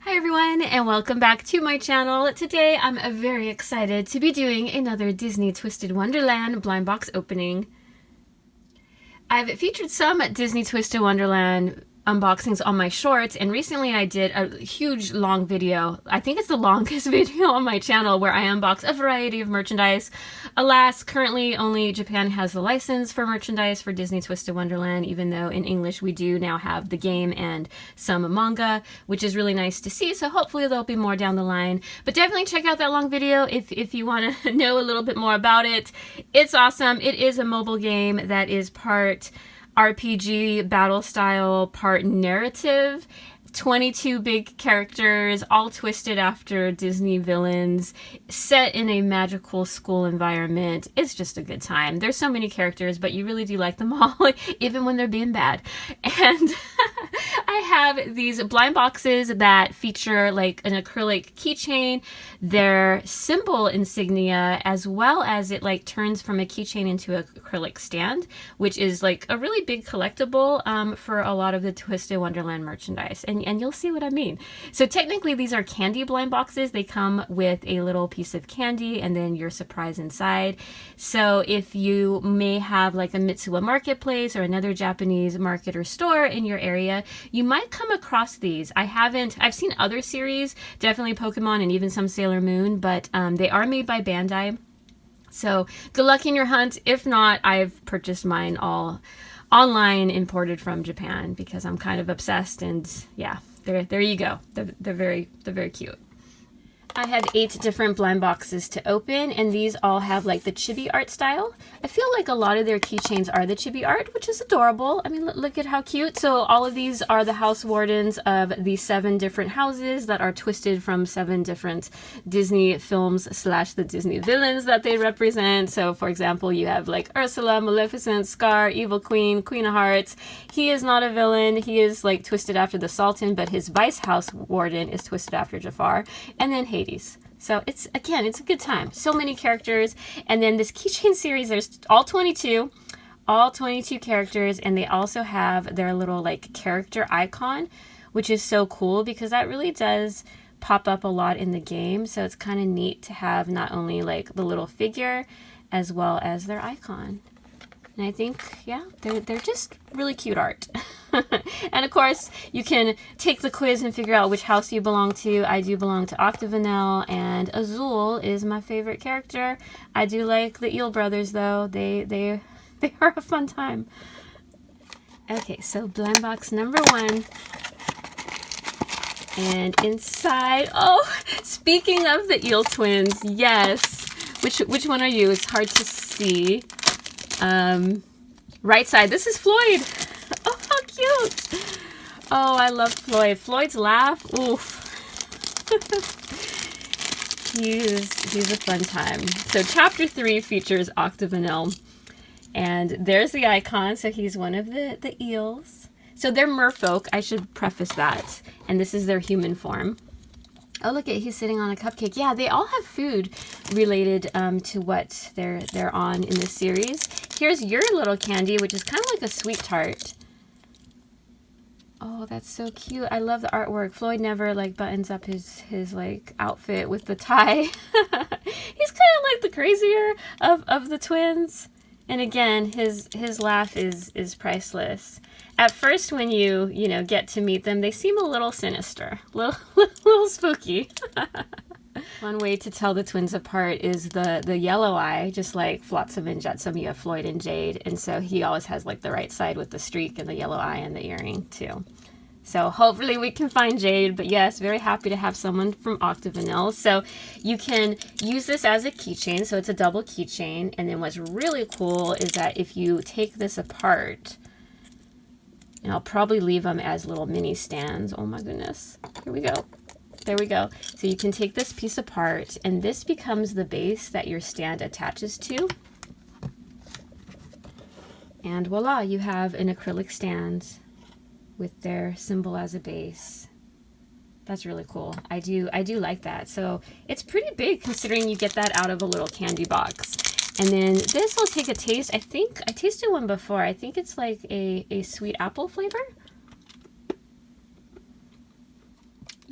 Hi everyone, and welcome back to my channel. Today I'm very excited to be doing another Disney Twisted Wonderland blind box opening. I've featured some Disney Twisted Wonderland unboxings on my shorts, and recently I did a huge long video. I think it's the longest video on my channel where I unbox a variety of merchandise. Alas, currently only Japan has the license for merchandise for Disney Twisted Wonderland, even though in English we do now have the game and some manga, which is really nice to see, so hopefully there'll be more down the line. But definitely check out that long video if you want to know a little bit more about it. It's awesome. It is a mobile game that is part RPG battle style, part narrative. 22 big characters, all twisted after Disney villains, set in a magical school environment. It's just a good time. There's so many characters, but you really do like them all, even when they're being bad. And I have these blind boxes that feature like an acrylic keychain, their symbol insignia, as well as it like turns from a keychain into an acrylic stand, which is like a really big collectible for a lot of the Twisted Wonderland merchandise. And you'll see what I mean. So technically these are candy blind boxes. They come with a little piece of candy and then your surprise inside. So if you may have like a Mitsuwa marketplace or another Japanese market or store in your area, you might come across these. I've seen other series, definitely Pokemon and even some Sailor Moon, but they are made by Bandai. So good luck in your hunt. If not, I've purchased mine all online, imported from Japan, because I'm kind of obsessed, and yeah, there you go. They're very cute. I have 8 different blind boxes to open, and these all have like the chibi art style. I feel like a lot of their keychains are the chibi art, which is adorable. I mean, look at how cute. So all of these are the house wardens of the 7 different houses that are twisted from 7 different Disney films / the Disney villains that they represent. So for example, you have like Ursula, Maleficent, Scar, Evil Queen, Queen of Hearts. He is not a villain. He is like twisted after the Sultan, but his vice house warden is twisted after Jafar. And then Hades. So it's a good time. So many characters. And then this keychain series, there's all 22 characters, and they also have their little like character icon, which is so cool because that really does pop up a lot in the game. So it's kind of neat to have not only like the little figure as well as their icon. And I think, yeah, they're just really cute art. And of course, you can take the quiz and figure out which house you belong to. I do belong to Octavanel, and Azul is my favorite character. I do like the Eel brothers, though. They are a fun time. Okay, so blind box number 1. And inside, oh, speaking of the Eel twins, yes. Which one are you? It's hard to see. Right side. This is Floyd. Oh, how cute. Oh, I love Floyd. Floyd's laugh. Oof. he's a fun time. So chapter 3 features Octavanel. And there's the icon. So he's one of the eels. So they're merfolk. I should preface that. And this is their human form. Oh, look at, he's sitting on a cupcake. Yeah, they all have food related to what they're on in this series. Here's your little candy, which is kind of like a sweet tart. Oh, that's so cute. I love the artwork. Floyd never like buttons up his like outfit with the tie. He's kind of like the crazier of the twins. And again, his laugh is priceless. At first, when you get to meet them, they seem a little sinister, little spooky. One way to tell the twins apart is the yellow eye, just like Flotsam and Jetsam, you have Floyd and Jade, and so he always has like the right side with the streak and the yellow eye and the earring too. So hopefully we can find Jade, but yes, very happy to have someone from Octavanel. So you can use this as a keychain, so it's a double keychain, and then what's really cool is that if you take this apart, and I'll probably leave them as little mini stands. Oh my goodness. Here we go. There we go. So you can take this piece apart, and this becomes the base that your stand attaches to. And voila, you have an acrylic stand with their symbol as a base. That's really cool. I do like that. So it's pretty big considering you get that out of a little candy box. And then this will take a taste. I think I tasted one before. I think it's like a sweet apple flavor.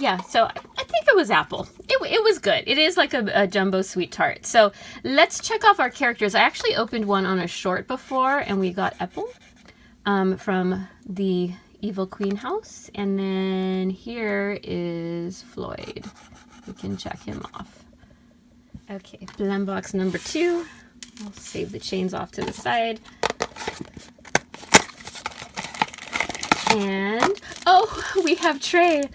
yeah, so I think it was apple. It was good. It is like a jumbo sweet tart. So let's check off our characters. I actually opened one on a short before, and we got apple from the Evil Queen house. And then here is Floyd. We can check him off. Okay, blind box number 2. I'll save the chains off to the side. And, oh, we have Trey.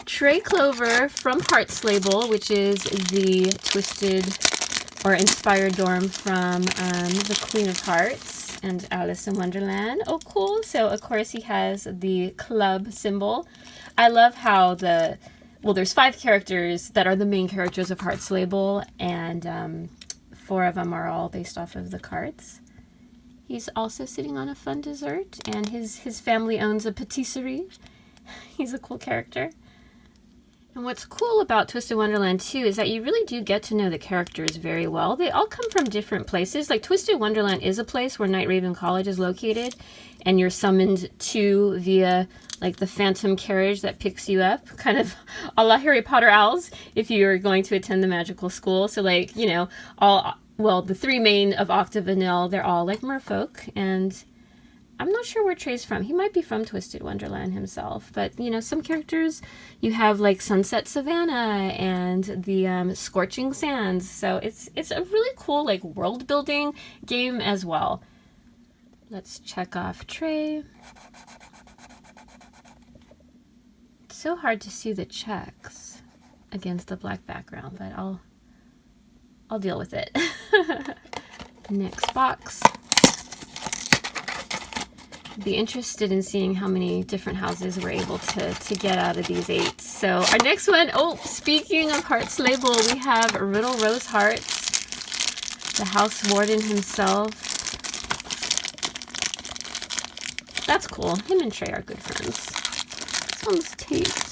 Trey Clover from Hearts Label, which is the twisted or inspired dorm from the Queen of Hearts and Alice in Wonderland. Oh, cool. So, of course, he has the club symbol. I love how well, there's 5 characters that are the main characters of Hearts Label, and 4 of them are all based off of the cards. He's also sitting on a fun dessert, and his family owns a patisserie. He's a cool character. And what's cool about Twisted Wonderland 2 is that you really do get to know the characters very well. They all come from different places. Like, Twisted Wonderland is a place where Night Raven College is located, and you're summoned to via, like, the phantom carriage that picks you up, kind of a la Harry Potter owls, if you're going to attend the magical school. So, like, you know, well, the 3 main of Octavanil, they're all like merfolk, and I'm not sure where Trey's from. He might be from Twisted Wonderland himself, but, you know, some characters, you have like Sunset Savannah and the Scorching Sands, so it's a really cool, like, world building game as well. Let's check off Trey. It's so hard to see the checks against the black background, but I'll deal with it. Next box. Be interested in seeing how many different houses we're able to get out of these 8. So our next one, oh, speaking of Hearts Label, we have Riddle Rose Hearts, the house warden himself. That's cool. Him and Trey are good friends. This one's taste.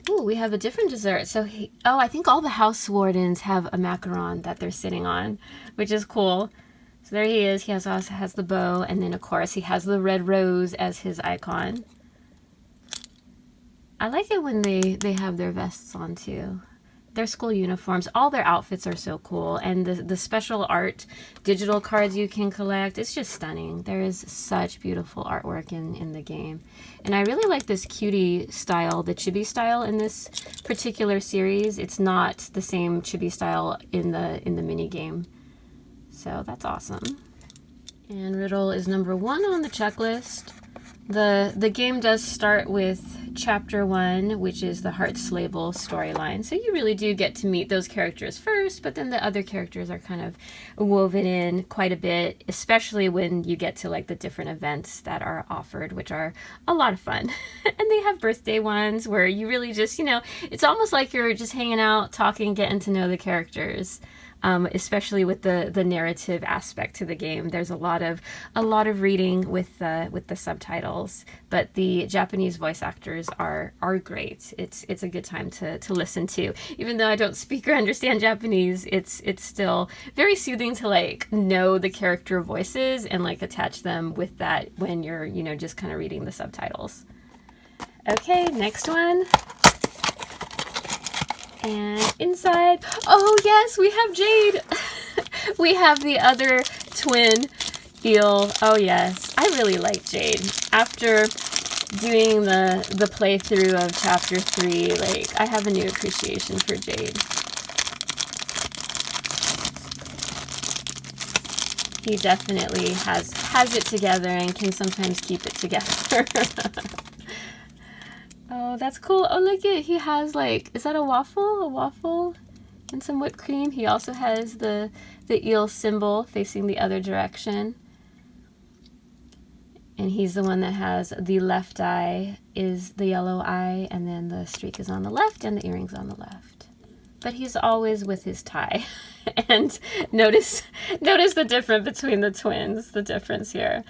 Ooh, we have a different dessert. So, I think all the house wardens have a macaron that they're sitting on, which is cool. So there he is. He also has the bow, and then, of course, he has the red rose as his icon. I like it when they have their vests on, too. Their school uniforms, all their outfits are so cool, and the special art digital cards you can collect, it's just stunning. There is such beautiful artwork in the game, and I really like this cutie style, the chibi style in this particular series. It's not the same chibi style in the mini game, so that's awesome. And Riddle is number 1 on the checklist. The game does start with Chapter 1, which is the Hearts Label storyline. So you really do get to meet those characters first, but then the other characters are kind of woven in quite a bit, especially when you get to, like, the different events that are offered, which are a lot of fun. And they have birthday ones where you really just, you know, it's almost like you're just hanging out, talking, getting to know the characters. Especially with the narrative aspect to the game. There's a lot of reading with the subtitles, but the Japanese voice actors are great. It's a good time to listen to. Even though I don't speak or understand Japanese, it's still very soothing to, like, know the character voices and, like, attach them with that when you're, you know, just kind of reading the subtitles. Okay, next one. And inside, oh yes, we have Jade. We have the other twin eel. Oh yes, I really like Jade. After doing the playthrough of Chapter 3, like, I have a new appreciation for Jade. He definitely has it together and can sometimes keep it together. Oh, that's cool. Oh, look it. He has, like, is that a waffle? A waffle and some whipped cream. He also has the eel symbol facing the other direction. And he's the one that has the left eye is the yellow eye, and then the streak is on the left and the earrings on the left. But he's always with his tie. And notice the difference between the twins, the difference here.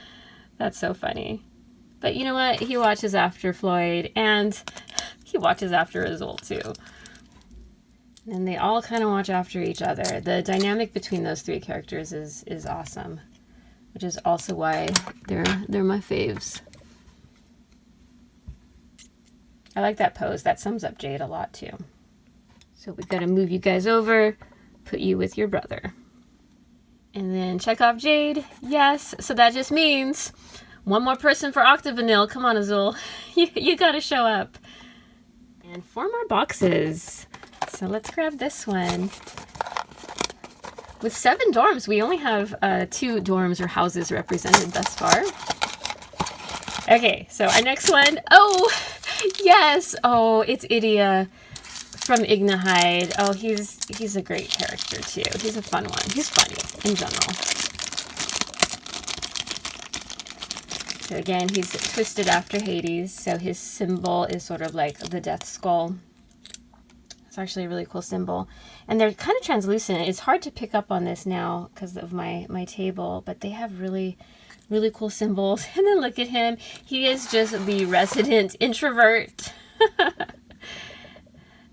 That's so funny. But you know what? He watches after Floyd, and he watches after Azul too. And they all kind of watch after each other. The dynamic between those 3 characters is awesome, which is also why they're my faves. I like that pose. That sums up Jade a lot too. So we got to move you guys over, put you with your brother. And then check off Jade. Yes. So that just means one more person for Octavanil. Come on, Azul. You got to show up. And 4 more boxes. So let's grab this one. With 7 dorms, we only have 2 dorms or houses represented thus far. Okay, so our next one. Oh, yes. Oh, it's Idia from Ignahide. Oh, he's a great character too. He's a fun one. He's funny in general. So again, he's twisted after Hades. So his symbol is sort of like the death skull. It's actually a really cool symbol. And they're kind of translucent. It's hard to pick up on this now because of my table, but they have really cool symbols. And then look at him. He is just the resident introvert.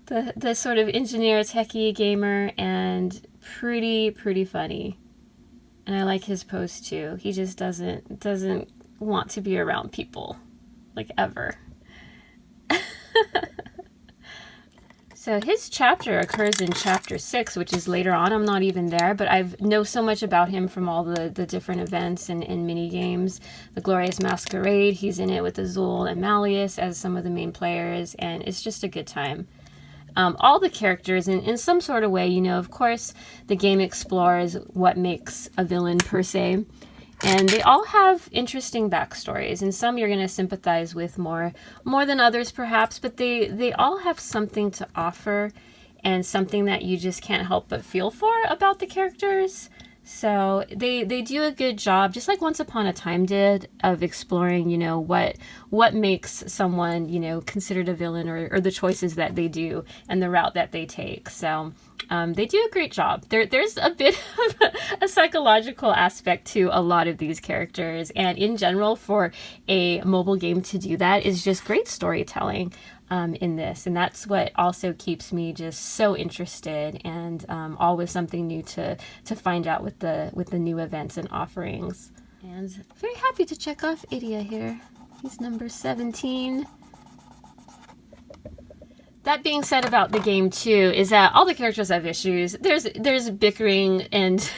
the sort of engineer, techie, gamer, and pretty funny. And I like his pose too. He just doesn't want to be around people, like, ever. So his chapter occurs in chapter 6, which is later on. I'm not even there, but I know so much about him from all the different events and mini games. The Glorious Masquerade, he's in it with Azul and Malleus as some of the main players, and it's just a good time. All the characters, in some sort of way, you know, of course, the game explores what makes a villain per se. And they all have interesting backstories, and some you're going to sympathize with more than others perhaps, but they all have something to offer and something that you just can't help but feel for about the characters. So they do a good job, just like Once Upon a Time did, of exploring, you know, what makes someone, you know, considered a villain, or the choices that they do and the route that they take. So they do a great job. There's a bit of a psychological aspect to a lot of these characters, and in general, for a mobile game to do that is just great storytelling in this, and that's what also keeps me just so interested, and always something new to find out with the new events and offerings. And very happy to check off Idia here. He's number 17. That being said about the game too, is that all the characters have issues. There's bickering and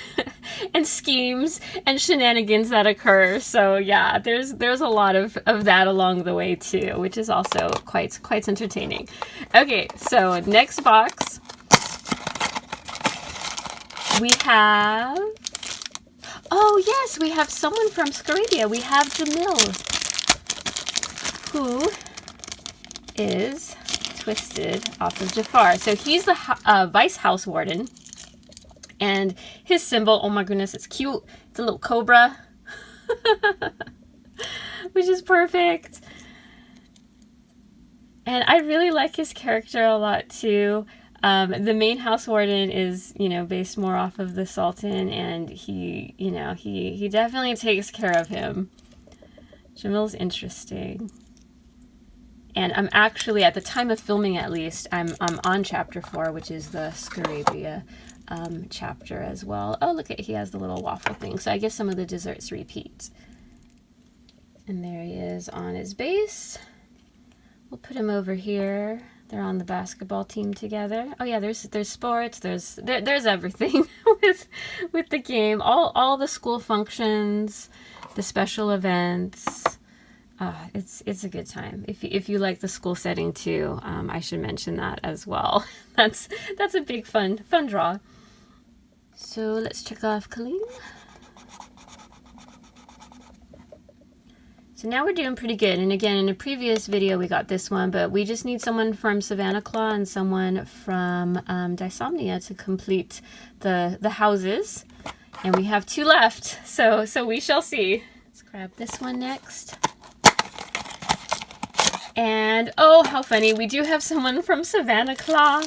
and schemes and shenanigans that occur. So yeah, there's a lot of that along the way too, which is also quite entertaining. Okay, so next box we have, oh yes, we have someone from Scaradia. We have Jamil, who is twisted off of Jafar. So he's the Vice House Warden, and his symbol, oh my goodness, it's cute. It's a little cobra, which is perfect. And I really like his character a lot too. The main House Warden is, you know, based more off of the Sultan, and he, you know, he definitely takes care of him. Jamil's interesting. And I'm actually, at the time of filming at least, I'm on chapter 4, which is the Scaradia chapter as well. Oh, look at, he has the little waffle thing. So I guess some of the desserts repeat. And there he is on his base. We'll put him over here. They're on the basketball team together. Oh yeah, there's sports. There's everything with the game. All the school functions, the special events. It's a good time. If you like the school setting too, I should mention that as well. That's a big fun draw. So let's check off Colleen. So now we're doing pretty good. And again, in a previous video we got this one, but we just need someone from Savannah Claw and someone from Dysomnia to complete the houses. And we have 2 left, so we shall see. Let's grab this one next. And oh, how funny, we do have someone from Savannah Claw.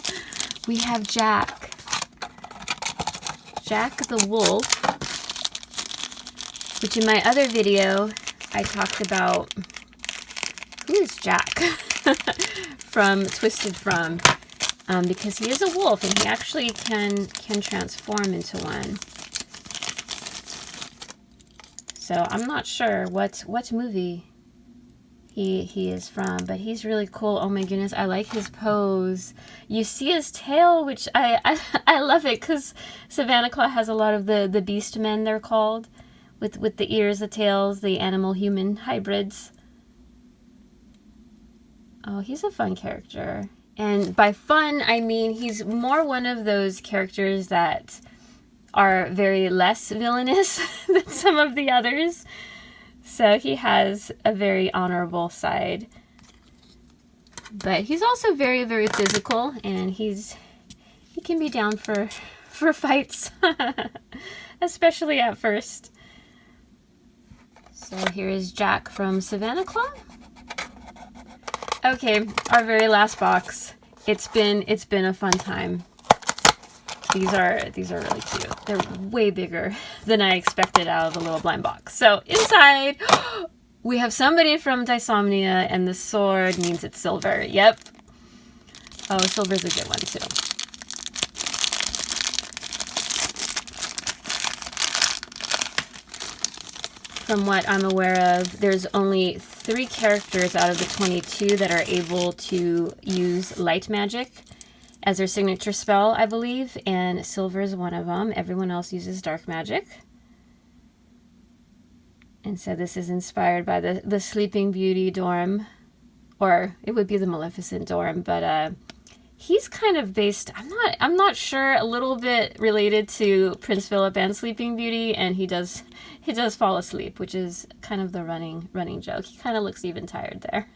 We have Jack. Jack the Wolf, which in my other video I talked about. Who is Jack? From Twisted From, because he is a wolf and he actually can transform into one. So I'm not sure what movie he is from, but he's really cool. Oh my goodness, I like his pose. You see his tail, which I love it, because Savannah Claw has a lot of the beast men, they're called, with the ears, the tails, the animal-human hybrids. Oh, he's a fun character. And by fun, I mean he's more one of those characters that are very less villainous than some of the others. So he has a very honorable side. But he's also very, very physical, and he can be down for fights, especially at first. So here is Jack from Savannah Claw. Okay, our very last box. It's been a fun time. These are really cute. They're way bigger than I expected out of the little blind box. So inside, we have somebody from Dysomnia, and the sword means it's silver. Yep. Oh, silver's a good one too. From what I'm aware of, there's only 3 characters out of the 22 that are able to use light magic as their signature spell, I believe, and silver is one of them. Everyone else uses dark magic. And so this is inspired by the Sleeping Beauty dorm, or it would be the Maleficent dorm, but he's kind of based, I'm not sure, a little bit related to Prince Philip and Sleeping Beauty, and he does fall asleep, which is kind of the running joke. He kind of looks even tired there.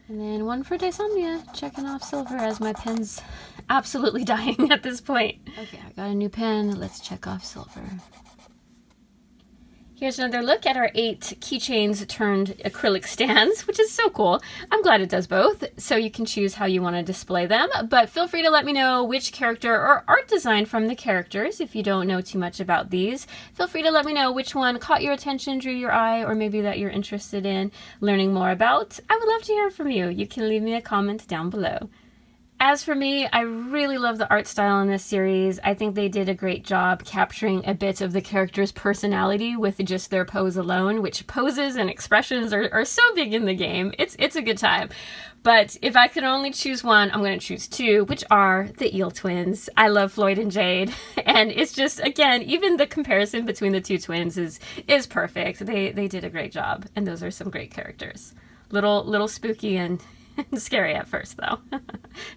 And then one for Dysomnia, checking off silver as my pen's absolutely dying at this point. Okay, I got a new pen. Let's check off silver. Here's another look at our 8 keychains turned acrylic stands, which is so cool. I'm glad it does both, so you can choose how you want to display them, but feel free to let me know which character or art design from the characters, if you don't know too much about these. Feel free to let me know which one caught your attention, drew your eye, or maybe that you're interested in learning more about. I would love to hear from you. You can leave me a comment down below. As for me, I really love the art style in this series. I think they did a great job capturing a bit of the character's personality with just their pose alone, which poses and expressions are so big in the game. It's a good time. But if I could only choose one, I'm going to choose 2, which are the Eel twins. I love Floyd and Jade, and it's just, again, even the comparison between the 2 twins is perfect. They did a great job, and those are some great characters. Little spooky and scary at first, though.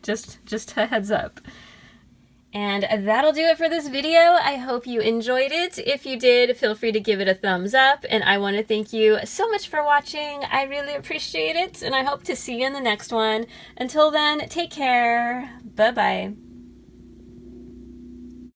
just a heads up. And that'll do it for this video. I hope you enjoyed it. If you did, feel free to give it a thumbs up. And I want to thank you so much for watching. I really appreciate it, and I hope to see you in the next one. Until then, take care. Bye-bye.